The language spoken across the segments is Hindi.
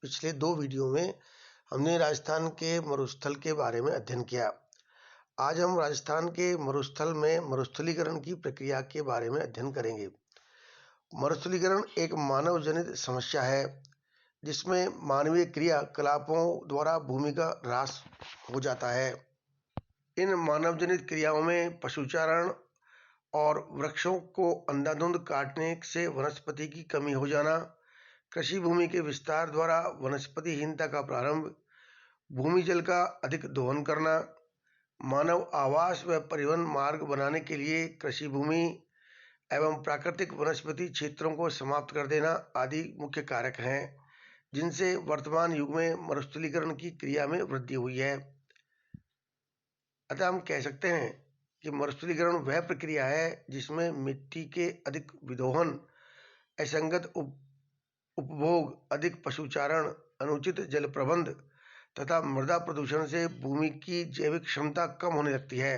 पिछले 2 वीडियो में हमने राजस्थान के मरुस्थल के बारे में अध्ययन किया। आज हम राजस्थान के मरुस्थल में मरुस्थलीकरण की प्रक्रिया के बारे में अध्ययन करेंगे। मरुस्थलीकरण एक मानव जनित समस्या है जिसमें मानवीय क्रियाकलापों द्वारा भूमि का ह्रास हो जाता है। इन मानव जनित क्रियाओं में पशुचारण और वृक्षों को अंधाधुंध काटने से वनस्पति की कमी हो जाना, कृषि भूमि के विस्तार द्वारा वनस्पतिहीनता का प्रारंभ, भूमि जल का अधिक दोहन करना, मानव आवास व परिवहन मार्ग बनाने के लिए कृषि भूमि एवं प्राकृतिक वनस्पति क्षेत्रों को समाप्त कर देना आदि मुख्य कारक हैं जिनसे वर्तमान युग में मरुस्थलीकरण की क्रिया में वृद्धि हुई है। अतः हम कह सकते हैं कि मरुस्थलीकरण वह प्रक्रिया है जिसमें मिट्टी के अधिक विदोहन, असंगत उपभोग, अधिक पशुचारण, अनुचित जल प्रबंध तथा मृदा प्रदूषण से भूमि की जैविक क्षमता कम होने लगती है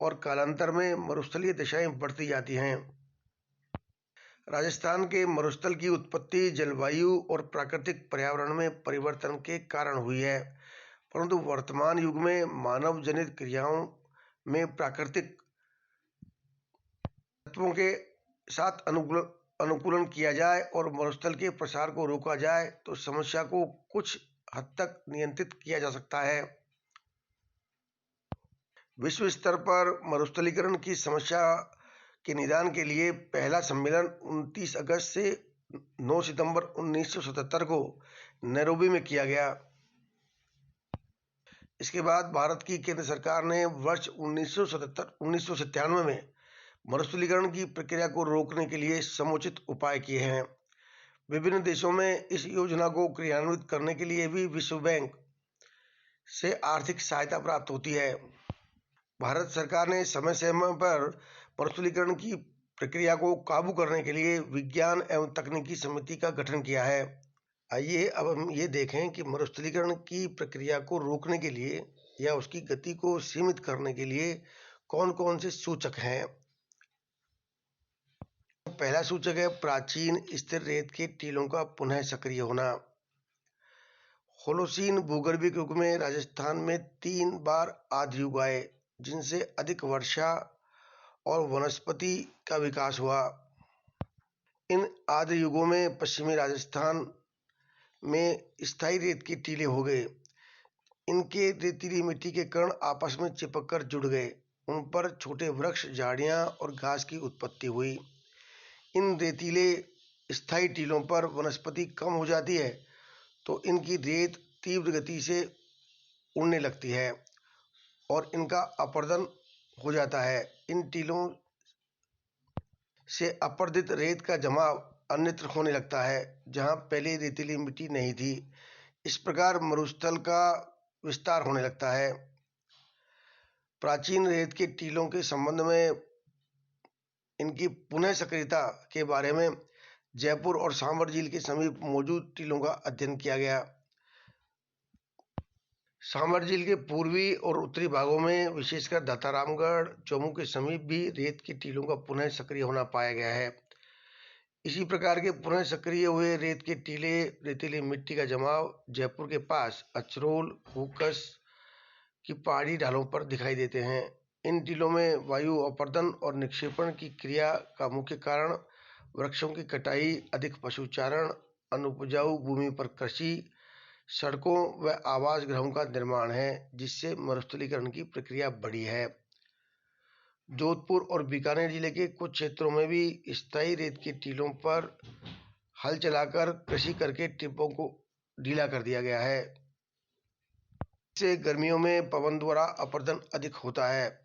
और कालांतर में मरुस्थलीय दशाएं बढ़ती जाती हैं। राजस्थान के मरुस्थल की उत्पत्ति जलवायु और प्राकृतिक पर्यावरण में परिवर्तन के कारण हुई है, परंतु वर्तमान युग में मानव जनित क्रियाओं में प्राकृतिक तत्वों के साथ अनुकूलन किया जाए और मरुस्थल के प्रसार को रोका जाए तो समस्या को कुछ हद तक नियंत्रित किया जा सकता है। विश्व स्तर पर मरुस्थलीकरण की समस्या के निदान के लिए पहला सम्मेलन 29 अगस्त से 9 सितंबर 1977 को नैरोबी में किया गया। इसके बाद भारत की केंद्र सरकार ने वर्ष 1997 में मरुस्थलीकरण की प्रक्रिया को रोकने के लिए समुचित उपाय किए हैं। विभिन्न देशों में इस योजना को क्रियान्वित करने के लिए भी विश्व बैंक से आर्थिक सहायता प्राप्त होती है। भारत सरकार ने समय समय पर मरुस्थलीकरण की प्रक्रिया को काबू करने के लिए विज्ञान एवं तकनीकी समिति का गठन किया है। आइए अब हम ये देखें कि मरुस्थलीकरण की प्रक्रिया को रोकने के लिए या उसकी गति को सीमित करने के लिए कौन कौन से सूचक हैं। पहला सूचक है प्राचीन स्थिर रेत के टीलों का पुनः सक्रिय होना। होलोसीन भूगर्भिक युग में राजस्थान में 3 बार आर्द्र युग आए जिनसे अधिक वर्षा और वनस्पति का विकास हुआ। इन आर्द्र युगों में पश्चिमी राजस्थान में स्थायी रेत के टीले हो गए। इनके रेतीली मिट्टी के कण आपस में चिपककर जुड़ गए। उन पर छोटे वृक्ष, झाड़ियां और घास की उत्पत्ति हुई। इन रेतीले स्थायी टीलों पर वनस्पति कम हो जाती है तो इनकी रेत तीव्र गति से उड़ने लगती है और इनका अपर्दन हो जाता है। इन टीलों से अपर्दित रेत का जमाव अन्यत्र होने लगता है जहां पहले रेतीली मिट्टी नहीं थी। इस प्रकार मरुस्थल का विस्तार होने लगता है। प्राचीन रेत के टीलों के संबंध में इनकी पुनः सक्रियता के बारे में जयपुर और सांभर झील के समीप मौजूद टीलों का अध्ययन किया गया। सांभर झील के पूर्वी और उत्तरी भागों में विशेषकर दातारामगढ़, चौमू के समीप भी रेत के टीलों का पुनः सक्रिय होना पाया गया है। इसी प्रकार के पुनः सक्रिय हुए रेत के टीले रेतीली मिट्टी का जमाव जयपुर के पास अचरोल, हुकस की पहाड़ी ढालों पर दिखाई देते हैं। इन टीलों में वायु अपर्दन और निक्षेपण की क्रिया का मुख्य कारण वृक्षों की कटाई, अधिक पशुचारण, अनुपजाऊ भूमि पर कृषि, सड़कों व आवास गृहों का निर्माण है जिससे मरुस्थलीकरण की प्रक्रिया बढ़ी है। जोधपुर और बीकानेर जिले के कुछ क्षेत्रों में भी स्थायी रेत के टीलों पर हल चलाकर कृषि करके टिब्बों को ढीला कर दिया गया है। इससे गर्मियों में पवन द्वारा अपर्दन अधिक होता है।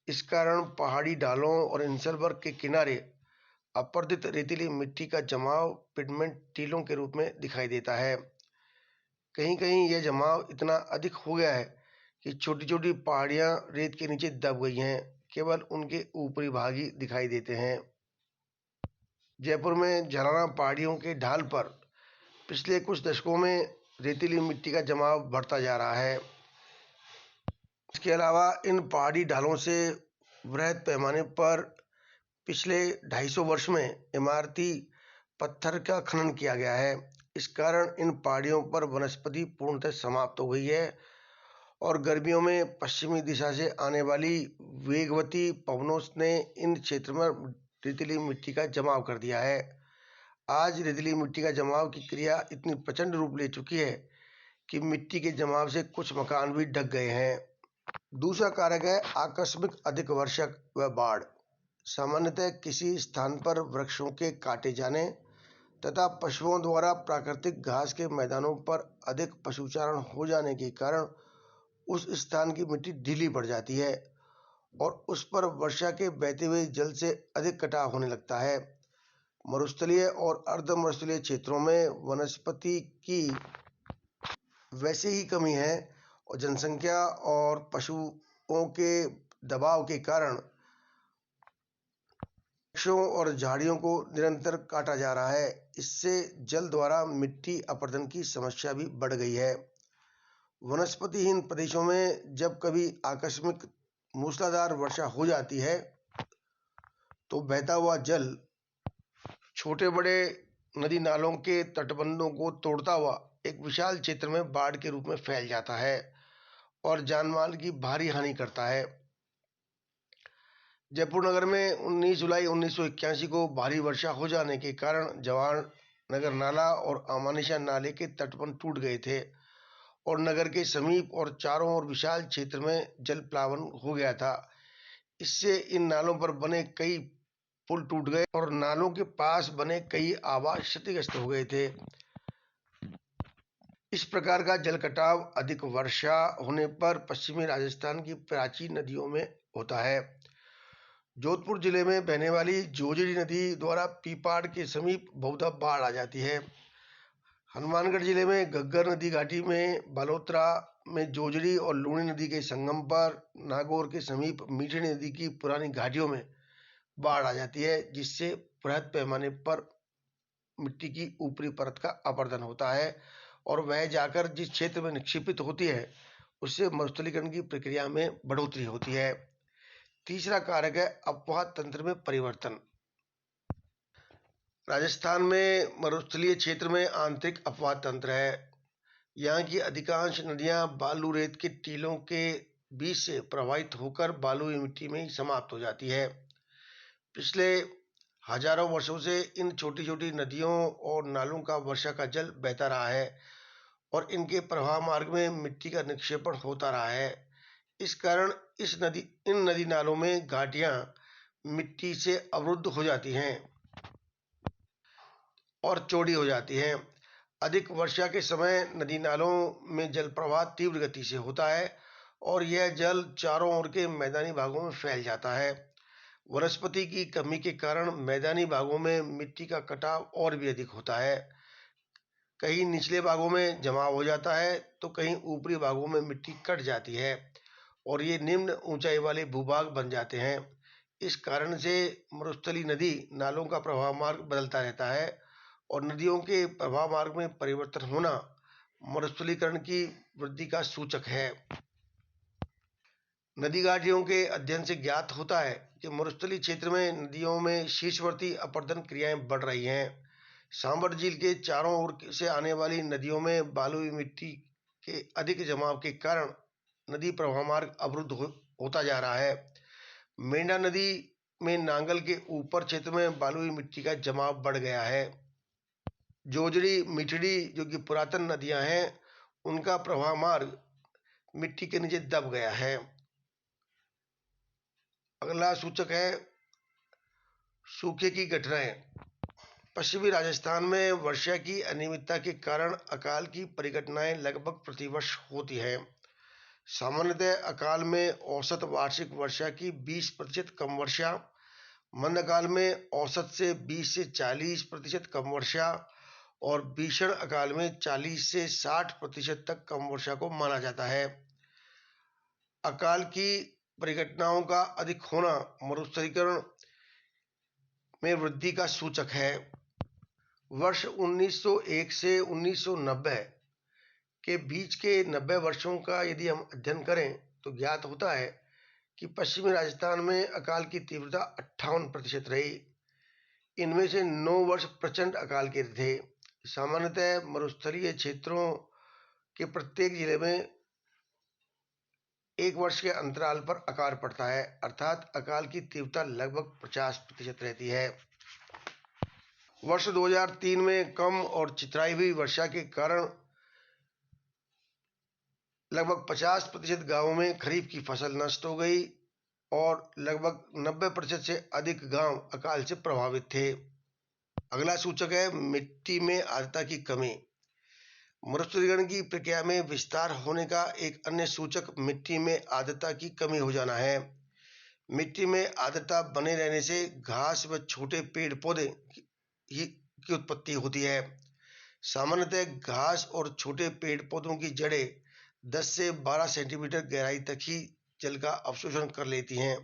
इस कारण पहाड़ी ढालों और इंसलबर्ग के किनारे अपर्दित रेतीली मिट्टी का जमाव पिगमेंट टीलों के रूप में दिखाई देता है। कहीं कहीं यह जमाव इतना अधिक हो गया है कि छोटी छोटी पहाड़ियां रेत के नीचे दब गई हैं, केवल उनके ऊपरी भाग ही दिखाई देते हैं। जयपुर में झलाना पहाड़ियों के ढाल पर पिछले कुछ दशकों में रेतीली मिट्टी का जमाव बढ़ता जा रहा है। इसके अलावा इन पहाड़ी ढालों से वृहद पैमाने पर पिछले 250 वर्ष में इमारती पत्थर का खनन किया गया है। इस कारण इन पहाड़ियों पर वनस्पति पूर्णतः समाप्त हो गई है और गर्मियों में पश्चिमी दिशा से आने वाली वेगवती पवनों ने इन क्षेत्र में रेतीली मिट्टी का जमाव कर दिया है। आज रेतीली मिट्टी का जमाव की क्रिया इतनी प्रचंड रूप ले चुकी है कि मिट्टी के जमाव से कुछ मकान भी ढक गए हैं। दूसरा कारक है आकस्मिक अधिक वर्षा व बाढ़। सामान्यतः किसी स्थान पर वृक्षों के काटे जाने तथा पशुओं द्वारा प्राकृतिक घास के मैदानों पर अधिक पशुचारण हो जाने के कारण उस स्थान की मिट्टी ढीली पड़ जाती है और उस पर वर्षा के बहते हुए जल से अधिक कटाव होने लगता है। मरुस्थलीय और अर्ध मरुस्थलीय क्षेत्रों में वनस्पति की वैसे ही कमी है और जनसंख्या और पशुओं के दबाव के कारण वृक्षों और झाड़ियों को निरंतर काटा जा रहा है। इससे जल द्वारा मिट्टी अपरदन की समस्या भी बढ़ गई है। वनस्पतिहीन प्रदेशों में जब कभी आकस्मिक मूसलाधार वर्षा हो जाती है तो बहता हुआ जल छोटे बड़े नदी नालों के तटबंधों को तोड़ता हुआ एक विशाल क्षेत्र में बाढ़ के रूप में फैल जाता है और जानमाल की भारी हानि करता है। जयपुर नगर में 19 जुलाई 1981 को भारी वर्षा हो जाने के कारण जवाहर नगर नाला और अमानिशा नाले के तटबंध टूट गए थे और नगर के समीप और चारों ओर विशाल क्षेत्र में जल प्लावन हो गया था। इससे इन नालों पर बने कई पुल टूट गए और नालों के पास बने कई आवास क्षतिग्रस्त हो गए थे। इस प्रकार का जल कटाव अधिक वर्षा होने पर पश्चिमी राजस्थान की प्राचीन नदियों में होता है। जोधपुर जिले में बहने वाली जोजड़ी नदी द्वारा पीपाड़ के समीप बहुधा बाढ़ आ जाती है। हनुमानगढ़ जिले में घग्गर नदी घाटी में बालोतरा में जोजड़ी और लूणी नदी के संगम पर नागौर के समीप मीठी नदी की पुरानी घाटियों में बाढ़ आ जाती है, जिससे बृहद पैमाने पर मिट्टी की ऊपरी परत का अपरदन होता है और वह जाकर जिस क्षेत्र में निक्षेपित होती है उससे मरुस्थलीकरण की प्रक्रिया में बढ़ोतरी होती है। तीसरा कारक है अपवाह तंत्र में परिवर्तन। राजस्थान में मरुस्थलीय क्षेत्र में आंतरिक अपवाह तंत्र है। यहाँ की अधिकांश नदियाँ बालू रेत के टीलों के बीच से प्रवाहित होकर बालुई मिट्टी में ही समाप्त हो जाती है। पिछले हजारों वर्षों से इन छोटी छोटी नदियों और नालों का वर्षा का जल बहता रहा है और इनके प्रवाह मार्ग में मिट्टी का निक्षेपण होता रहा है। इस कारण इन नदी नालों में घाटियां मिट्टी से अवरुद्ध हो जाती हैं और चौड़ी हो जाती हैं। अधिक वर्षा के समय नदी नालों में जल प्रवाह तीव्र गति से होता है और यह जल चारों ओर के मैदानी भागों में फैल जाता है। वनस्पति की कमी के कारण मैदानी भागों में मिट्टी का कटाव और भी अधिक होता है। कहीं निचले भागों में जमाव हो जाता है तो कहीं ऊपरी भागों में मिट्टी कट जाती है और ये निम्न ऊंचाई वाले भूभाग बन जाते हैं। इस कारण से मरुस्थली नदी नालों का प्रवाह मार्ग बदलता रहता है और नदियों के प्रवाह मार्ग में परिवर्तन होना मरुस्थलीकरण की वृद्धि का सूचक है। नदी घाटियों के अध्ययन से ज्ञात होता है कि मरुस्थलीय क्षेत्र में नदियों में शीर्षवर्ती अपरदन क्रियाएं बढ़ रही हैं। सांबर झील के चारों ओर से आने वाली नदियों में बालुई मिट्टी के अधिक जमाव के कारण नदी प्रवाह मार्ग अवरुद्ध होता जा रहा है। मेंढा नदी में नांगल के ऊपर क्षेत्र में बालुई मिट्टी का जमाव बढ़ गया है। जोजड़ी मिठड़ी जो कि पुरातन नदियां हैं उनका प्रवाह मार्ग मिट्टी के नीचे दब गया है। अगला सूचक है सूखे की घटनाएं। पश्चिमी राजस्थान में वर्षा की अनियमितता के कारण अकाल की परिघटनाएं लगभग प्रतिवर्ष होती हैं। सामान्यतः अकाल में औसत वार्षिक वर्षा की 20% कम वर्षा, मंदकाल में औसत से 20 से 40% कम वर्षा और भीषण अकाल में 40 से 60% तक कम वर्षा को माना जाता है। अकाल की परिघटनाओं का अधिक होना मरुस्थलीकरण में वृद्धि का सूचक है। वर्ष 1901 से 1990 के बीच के 90 वर्षों का यदि हम अध्ययन करें तो ज्ञात होता है कि पश्चिमी राजस्थान में अकाल की तीव्रता 58% रही। इनमें से 9 वर्ष प्रचंड अकाल के थे। सामान्यतः मरुस्थलीय क्षेत्रों के प्रत्येक जिले में एक वर्ष के अंतराल पर अकाल पड़ता है, अर्थात अकाल की तीव्रता लगभग 50% रहती है। वर्ष 2003 में कम और चितराई हुई वर्षा के कारण लगभग 50% गांवों में खरीफ की फसल नष्ट हो गई और लगभग 90% से अधिक गांव अकाल से प्रभावित थे। अगला सूचक है मिट्टी में आर्द्रता की कमी। मरुस्थलीकरण की प्रक्रिया में विस्तार होने का एक अन्य सूचक मिट्टी में आर्द्रता की कमी हो जाना है। मिट्टी में आर्द्रता बने रहने से घास व छोटे पेड़ पौधे की उत्पत्ति होती है। सामान्यतः घास और छोटे पेड़ पौधों की जड़ें 10 से 12 सेंटीमीटर गहराई तक ही जल का अवशोषण कर लेती हैं।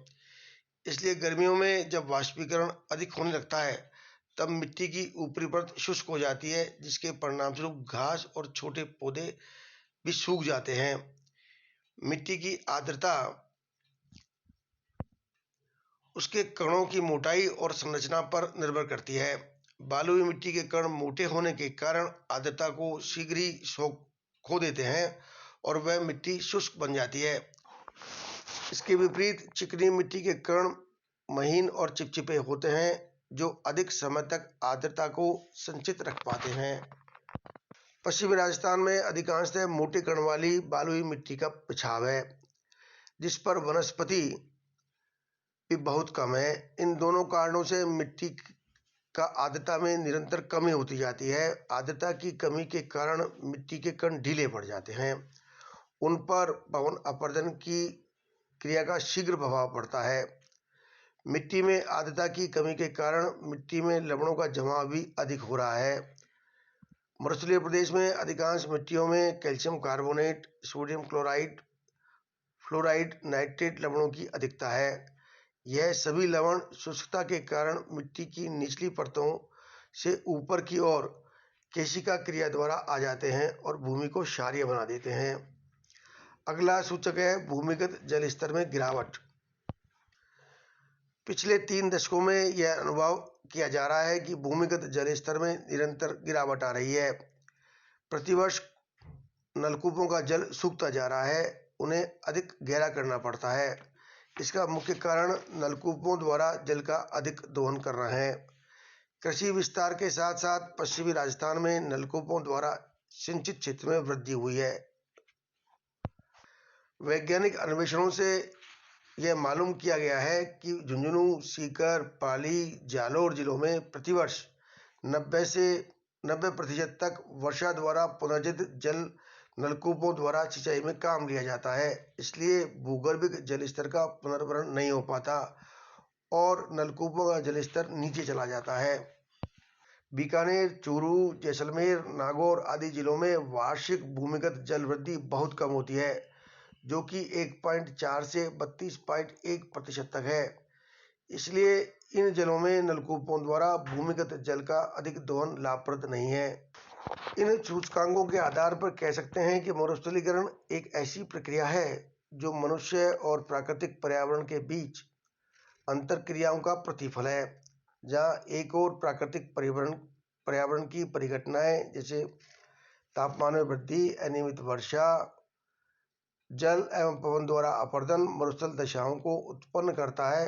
इसलिए गर्मियों में जब वाष्पीकरण अधिक होने लगता है तब मिट्टी की ऊपरी परत शुष्क हो जाती है, जिसके परिणामस्वरूप घास और छोटे पौधे भी सूख जाते हैं। मिट्टी की आर्द्रता उसके कणों की मोटाई और संरचना पर निर्भर करती है। बालुई मिट्टी के कण मोटे होने के कारण आर्द्रता को शीघ्र ही खो देते हैं और वह मिट्टी शुष्क बन जाती है। इसके विपरीत चिकनी मिट्टी के कण महीन और चिपचिपे होते हैं, जो अधिक समय तक आर्द्रता को संचित रख पाते हैं। पश्चिमी राजस्थान में अधिकांशतः मोटे कण वाली बालुई मिट्टी का पिछाव है, जिस पर वनस्पति भी बहुत कम है। इन दोनों कारणों से मिट्टी का आर्द्रता में निरंतर कमी होती जाती है। आर्द्रता की कमी के कारण मिट्टी के कण ढीले पड़ जाते हैं, उन पर पवन अपरदन की क्रिया का शीघ्र प्रभाव पड़ता है। मिट्टी में आर्द्रता की कमी के कारण मिट्टी में लवणों का जमाव भी अधिक हो रहा है। मरुस्थलीय प्रदेश में अधिकांश मिट्टियों में calcium carbonate, sodium chloride, fluoride, nitrate लवणों की अधिकता है। यह सभी लवण शुष्कता के कारण मिट्टी की निचली परतों से ऊपर की ओर केशिका क्रिया द्वारा आ जाते हैं और भूमि को क्षारीय बना देते हैं। अगला सूचक है भूमिगत जल स्तर में गिरावट। पिछले 3 दशकों में यह अनुभव किया जा रहा है कि भूमिगत जल स्तर में निरंतर गिरावट आ रही है। प्रतिवर्ष नलकूपों का जल सूखता जा रहा है, उन्हें अधिक गहरा करना पड़ता है। इसका मुख्य कारण नलकूपों द्वारा जल का अधिक दोहन करना है। कृषि विस्तार के साथ साथ पश्चिमी राजस्थान में नलकूपों द्वारा सिंचित क्षेत्र में वृद्धि हुई है। वैज्ञानिक अन्वेषणों से यह मालूम किया गया है कि झुंझुनू, सीकर, पाली, जालौर जिलों में प्रतिवर्ष 90% तक वर्षा द्वारा पुनर्जित जल नलकूपों द्वारा सिंचाई में काम लिया जाता है। इसलिए भूगर्भिक जल स्तर का पुनर्भरण नहीं हो पाता और नलकूपों का जल स्तर नीचे चला जाता है। बीकानेर, चूरू, जैसलमेर, नागौर आदि जिलों में वार्षिक भूमिगत जल वृद्धि बहुत कम होती है, जो कि 1.4 से 32.1% तक है। इसलिए इन जिलों में नलकूपों द्वारा भूमिगत जल का अधिक दोहन लाभप्रद नहीं है। इन सूचकांकों के आधार पर कह सकते हैं कि मरुस्थलीकरण एक ऐसी प्रक्रिया है जो मनुष्य और प्राकृतिक पर्यावरण के बीच अंतर क्रियाओं का प्रतिफल है, जहाँ एक और प्राकृतिक पर्यावरण की परिघटनाएं जैसे तापमान में वृद्धि, अनियमित वर्षा, जल एवं पवन द्वारा अपरदन मरुस्थल दशाओं को उत्पन्न करता है,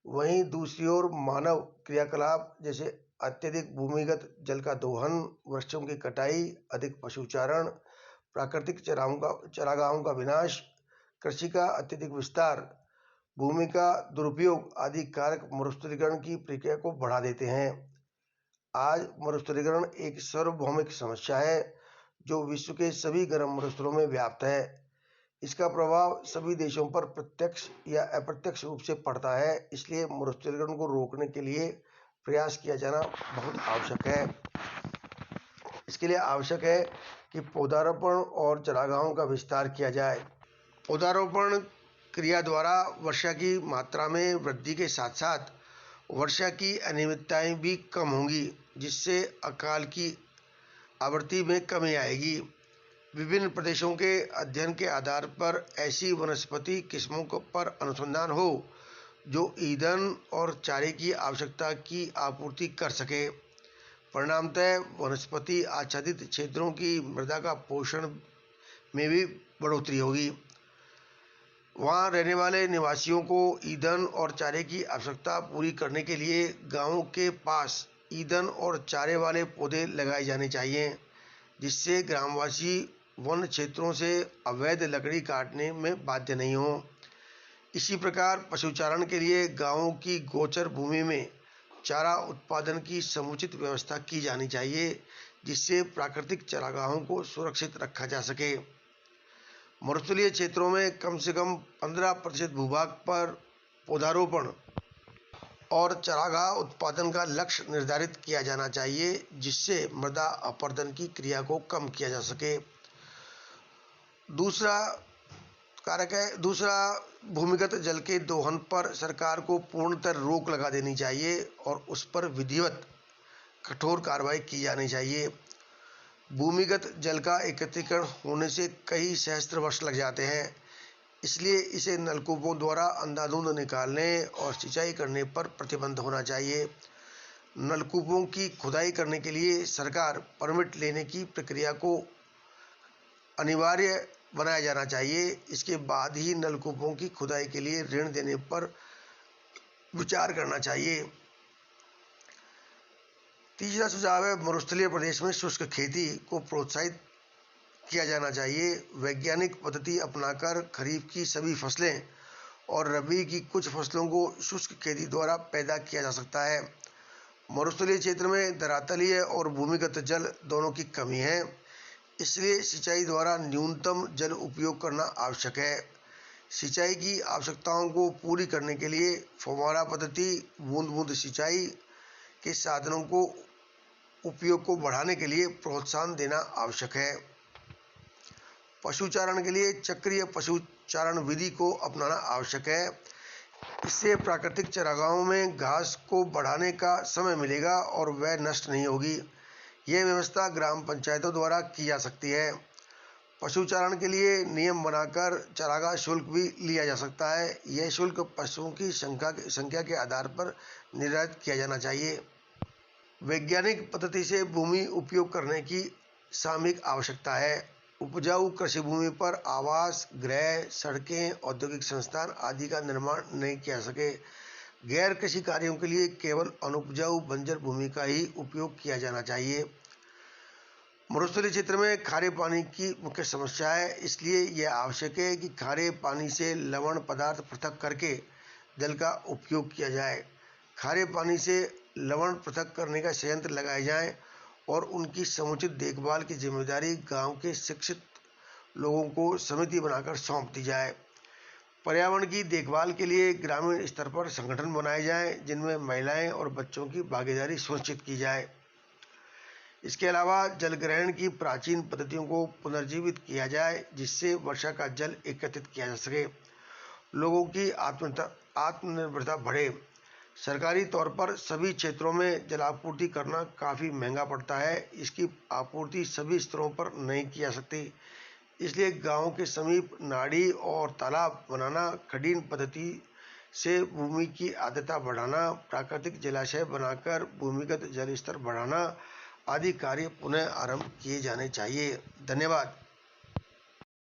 वहीं दूसरी ओर मानव क्रियाकलाप जैसे अत्यधिक भूमिगत जल का दोहन, वृक्षों की कटाई, अधिक पशुचारण, प्राकृतिक चारागाहों का विनाश, कृषि का अत्यधिक विस्तार, भूमि का दुरुपयोग आदि कारक मरुस्थलीकरण की प्रक्रिया को बढ़ा देते हैं। आज मरुस्थलीकरण एक सार्वभौमिक समस्या है जो विश्व के सभी गर्म मरुस्थलों में व्याप्त है। इसका प्रभाव सभी देशों पर प्रत्यक्ष या अप्रत्यक्ष रूप से पड़ता है। इसलिए मरुस्थलीकरण को रोकने के लिए प्रयास किया जाना बहुत आवश्यक है। इसके लिए आवश्यक है कि पौधारोपण और चारागाहों का विस्तार किया जाए। पौधारोपण क्रिया द्वारा वर्षा की मात्रा में वृद्धि के साथ साथ वर्षा की अनियमितताएं भी कम होंगी, जिससे अकाल की आवृत्ति में कमी आएगी। विभिन्न प्रदेशों के अध्ययन के आधार पर ऐसी वनस्पति किस्मों पर अनुसंधान हो जो ईंधन और चारे की आवश्यकता की आपूर्ति कर सके। परिणामतः वनस्पति आच्छादित क्षेत्रों की मृदा का पोषण में भी बढ़ोतरी होगी। वहां रहने वाले निवासियों को ईंधन और चारे की आवश्यकता पूरी करने के लिए गांवों के पास ईंधन और चारे वाले पौधे लगाए जाने चाहिए, जिससे ग्रामवासी वन क्षेत्रों से अवैध लकड़ी काटने में बाध्य नहीं हो। इसी प्रकार पशुचारण के लिए गांवों की गोचर भूमि में चारा उत्पादन की समुचित व्यवस्था की जानी चाहिए, जिससे प्राकृतिक चारागाहों को सुरक्षित रखा जा सके। मरुस्थलीय क्षेत्रों में कम से कम 15% भूभाग पर पौधारोपण और चारागाह उत्पादन का लक्ष्य निर्धारित किया जाना चाहिए, जिससे मृदा अपरदन की क्रिया को कम किया जा सके। दूसरा भूमिगत जल के दोहन पर सरकार को पूर्णतः रोक लगा देनी चाहिए और उस पर विधिवत कठोर कार्रवाई की जानी चाहिए। भूमिगत जल का एकत्रीकरण होने से कई सहस्त्र वर्ष लग जाते हैं, इसलिए इसे नलकूपों द्वारा अंधाधुंध निकालने और सिंचाई करने पर प्रतिबंध होना चाहिए। नलकूपों की खुदाई करने के लिए सरकार परमिट लेने की प्रक्रिया को अनिवार्य बनाया जाना चाहिए। इसके बाद ही नलकूपों की खुदाई के लिए ऋण देने पर विचार करना चाहिए। तीसरा सुझाव है, मरुस्थलीय प्रदेश में शुष्क खेती को प्रोत्साहित किया जाना चाहिए। वैज्ञानिक पद्धति अपनाकर खरीफ की सभी फसलें और रबी की कुछ फसलों को शुष्क खेती द्वारा पैदा किया जा सकता है। मरुस्थलीय क्षेत्र में धरातलीय और भूमिगत जल दोनों की कमी है, इसलिए सिंचाई द्वारा न्यूनतम जल उपयोग करना आवश्यक है। सिंचाई की आवश्यकताओं को पूरी करने के लिए फव्वारा पद्धति, बूंद बूंद सिंचाई के साधनों को उपयोग को बढ़ाने के लिए प्रोत्साहन देना आवश्यक है। पशुचारण के लिए चक्रीय पशुचारण विधि को अपनाना आवश्यक है। इससे प्राकृतिक चारागाहों में घास को बढ़ाने का समय मिलेगा और वह नष्ट नहीं होगी। यह व्यवस्था ग्राम पंचायतों द्वारा की जा सकती है। पशुचारण के लिए नियम बनाकर चारागाह शुल्क भी लिया जा सकता है। यह शुल्क पशुओं की संख्या के आधार पर निर्धारित किया जाना चाहिए। वैज्ञानिक पद्धति से भूमि उपयोग करने की सामयिक आवश्यकता है। उपजाऊ कृषि भूमि पर आवास, गृह, सड़कें, औद्योगिक संस्थान आदि का निर्माण नहीं किया सके। गैर कृषि कार्यों के लिए केवल अनुपजाऊ बंजर भूमि का ही उपयोग किया जाना चाहिए। मरुस्थलीय क्षेत्र में खारे पानी की मुख्य समस्या है, इसलिए यह आवश्यक है कि खारे पानी से लवण पदार्थ पृथक करके जल का उपयोग किया जाए। खारे पानी से लवण पृथक करने का संयंत्र लगाए जाएं और उनकी समुचित देखभाल की जिम्मेदारी गांव के शिक्षित लोगों को समिति बनाकर सौंप दी जाए। पर्यावरण की देखभाल के लिए ग्रामीण स्तर पर संगठन बनाए जाएं, जिनमें महिलाएं और बच्चों की भागीदारी सुनिश्चित की जाए। इसके अलावा जल ग्रहण की प्राचीन पद्धतियों को पुनर्जीवित किया जाए, जिससे वर्षा का जल एकत्रित किया जा सके। लोगों की आत्मनिर्भरता बढ़े। सरकारी तौर पर सभी क्षेत्रों में जलापूर्ति करना काफ़ी महंगा पड़ता है। इसकी आपूर्ति सभी स्तरों पर नहीं की जा सकती, इसलिए गांव के समीप नाड़ी और तालाब बनाना, खडीन पद्धति से भूमि की आर्द्रता बढ़ाना, प्राकृतिक जलाशय बनाकर भूमिगत जल स्तर बढ़ाना आदि कार्य पुनः आरंभ किए जाने चाहिए। धन्यवाद।